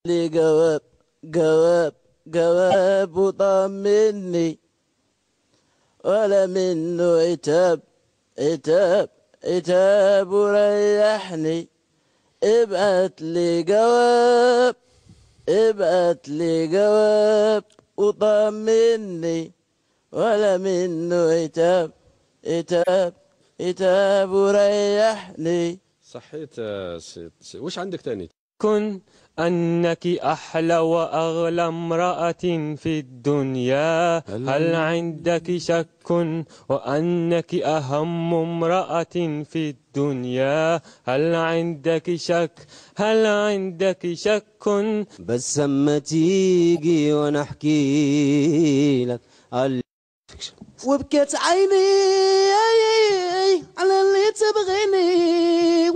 لي جواب جواب جواب وطمني، ولا منه عتاب عتاب عتاب وريحني. ابعت لي جواب ابعت لي جواب وطمني، ولا منه عتاب عتاب عتاب وريحني. صحيت وش عندك تاني؟ كن أنك أحلى وأغلى امرأة في الدنيا، هل عندك شك وأنك أهم امرأة في الدنيا؟ هل عندك شك؟ هل عندك شك؟ بس اما تيجي وانا احكي لك وبكت عيني على اللي تبغيني.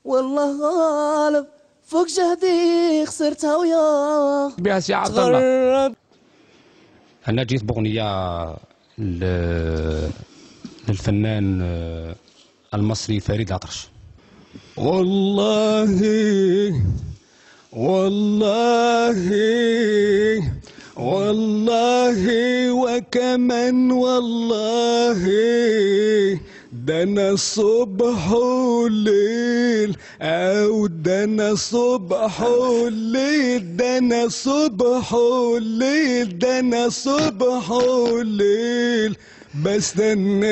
والله غالب فوق جهدي خسرتها وياه. بها سي عبد الله. انا جيت باغنيه للفنان المصري فريد الأطرش. والله والله والله وكمان والله، ده انا الصبح والليل او ده انا الصبح والليل، ده انا الصبح والليل، ده انا الصبح والليل بستناكم.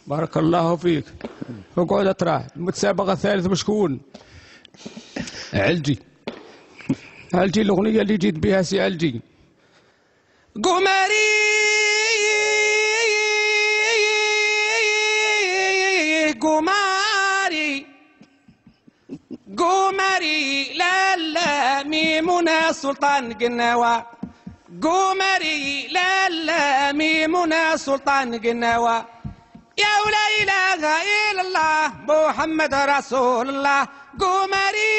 بارك الله فيك. اقعد اطرح. المتسابقة الثالثة بشكون؟ علجي. علجي الأغنية اللي جيت بها سي علجي. قمري قمري قمري لا لا ميمونة سلطان قناوة. قمري لا لا ميمونة سلطان قناوة. يا لا إله إلا الله محمد رسول الله. قمري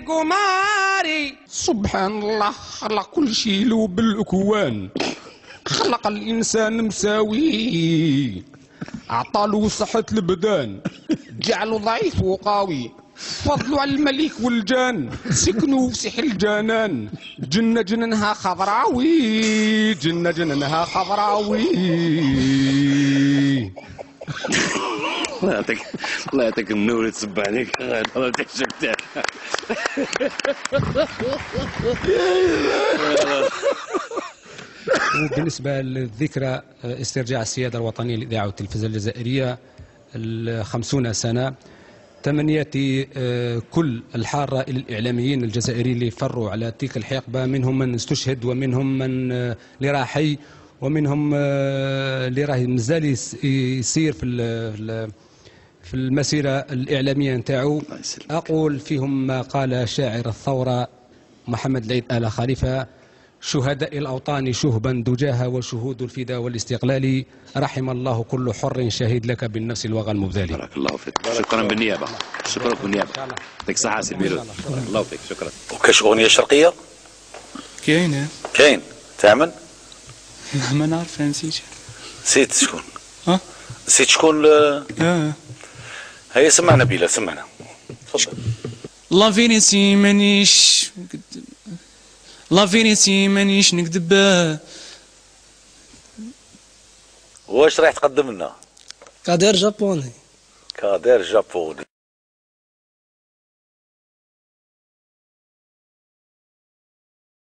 قمري. سبحان الله خلق كل شيء له بالأكوان، خلق الإنسان مساوي، أعطاله صحة البدان، جعله ضعيف وقوي، فضلوا على الملك والجان، سكنوا في سحر الجنان. جنة جننها خضراوي، جنة جننها خضراوي. الله يعطيك الله يعطيك النور يتصب عليك. الله يعطيك شكتها. وبالنسبة للذكرى استرجاع السيادة الوطنية للإذاعة والتلفزيون الجزائرية 50 سنة، تمنياتي كل الحارة إلى الإعلاميين الجزائريين اللي فروا على تلك الحقبة، منهم من استشهد ومنهم من اللي راه حي ومنهم اللي راه مازال يسير في المسيرة الإعلامية نتاعو. أقول فيهم ما قال شاعر الثورة محمد العيد آل خليفة: شهداء الأوطان شهبا دجاها وشهود الفداء والاستقلال، رحم الله كل حر شهيد لك بالنفس الوغى المبذل. بارك الله فيك. شكرا بالنيابة. شكرا بالنيابة. يعطيك الصحة سي بيروت. بارك الله فيك. شكرا. وكاش أغنية شرقية؟ كاينة. كاين. تعمل؟ لا ما نعرف، نسيت. نسيت شكون؟ ها؟ نسيت شكون؟ هيا سمعنا بيلا، سمعنا. تفضل. لا فينيسي مانيش لا فينيسي مانيش نكذب. واش راح تقدم لنا؟ كادير جابوني. كادير جابوني.